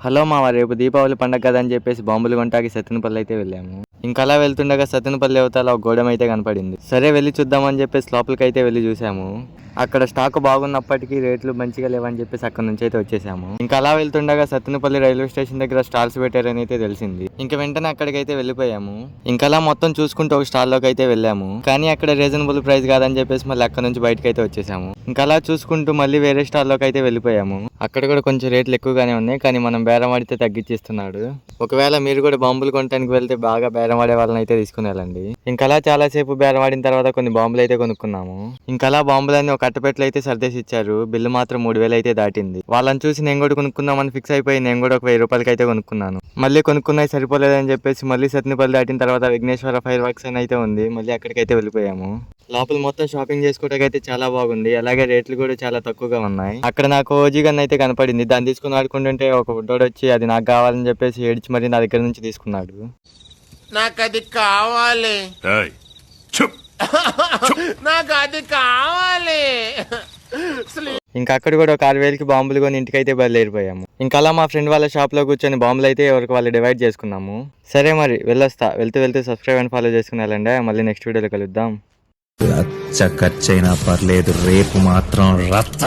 Hello మావా, రేపు దీపావళి పండగ కదా అని చెప్పేసి బాంబులు కొంటాకి సత్తెనపల్లి అయితే వెళ్ళాము. ఇంకా అలా వెళ్తుండగా సత్తెనపల్లి అవతల ఒక గోడెం అయితే కనపడింది. సరే వెళ్ళి చూద్దామని చెప్పేసి లోపలికి అయితే వెళ్ళి చూసాము. అక్కడ స్టాక్ బాగున్నప్పటికీ రేట్లు మంచిగా లేవని చెప్పేసి అక్కడ నుంచి అయితే వచ్చేసాము. ఇంకా అలా వెళ్తుండగా సత్తెనపల్లి రైల్వే స్టేషన్ దగ్గర స్టాల్స్ పెట్టారని అయితే తెలిసింది. ఇంకా వెంటనే అక్కడికైతే వెళ్ళిపోయాము. ఇంకా అలా మొత్తం చూసుకుంటూ ఒక స్టాల్ లోకి అయితే వెళ్ళాము. కానీ అక్కడ రీజనబుల్ ప్రైస్ కాదని చెప్పేసి మళ్ళీ అక్కడ నుంచి బయటకు అయితే వచ్చేసాము. ఇంకా అలా చూసుకుంటూ మళ్ళీ వేరే స్టాల్ లోకి అయితే వెళ్ళిపోయాము. అక్కడ కూడా కొంచెం రేట్లు ఎక్కువగానే ఉన్నాయి, కానీ మనం బేరం ఆడితే తగ్గించిస్తున్నాడు. ఒకవేళ మీరు కూడా బాంబులు కొనడానికి వెళ్తే బాగా బేరం ఆడే వాళ్ళని అయితే తీసుకుని వెళ్ళండి. ఇంకా అలా చాలా సేపు బేరం ఆడిన తర్వాత కొన్ని బాంబులు అయితే కొనుక్కున్నాము. ఇంకా అలా బాంబులన్నీ ఒక కట్టపెట్లు అయితే సర్దేసి ఇచ్చారు. బిల్లు మాత్రం 3000 అయితే దాటింది. వాళ్ళని చూసి నేను కూడా కొనుక్కుందామని ఫిక్స్ అయిపోయి నేను కూడా ఒక 1000 రూపాయలకి అయితే కొనుక్కున్నాను. మళ్ళీ కొనుక్కున్నాయి సరిపోలేదని చెప్పేసి మళ్ళీ సత్తినపల్లి దాటిన తర్వాత విఘ్నేశ్వర ఫైర్ వర్క్స్ అని అయితే ఉంది. మళ్ళీ అక్కడికైతే వెళ్ళిపోయాము. లోపల మొత్తం షాపింగ్ చేసుకోవడానికి అయితే చాలా బాగుంది. అలాగే రేట్లు కూడా చాలా తక్కువగా ఉన్నాయి. అక్కడ నాకు ఓజీ గన్ అయితే కనపడింది. దాన్ని తీసుకుని ఆడుకుంటుంటే ఒక బుడ్డోడు వచ్చి అది నాకు కావాలని చెప్పేసి ఏడ్చి మరి నా దగ్గర నుంచి తీసుకున్నాడు. నాకు అది కావాలి, నాకు అది కావాలి. ఇంకా అక్కడ కూడా ఒక 6000కి బాంబులు కొని ఇంటికైతే బయలుదేరిపోయాము. ఇంకా అలా మా ఫ్రెండ్ వాళ్ళ షాప్ లో కూర్చొని బాంబులు అయితే ఎవరికి వాళ్ళు డివైడ్ చేసుకున్నాము. సరే మరి వెళ్ళొస్తా. వెళ్తూ సబ్స్క్రైబ్ అండ్ ఫాలో చేసుకుని వెళ్ళండి. మళ్ళీ నెక్స్ట్ వీడియోలో కలుద్దాం. ఖర్చైనా పర్లేదు, రేపు మాత్రం రచ్చ.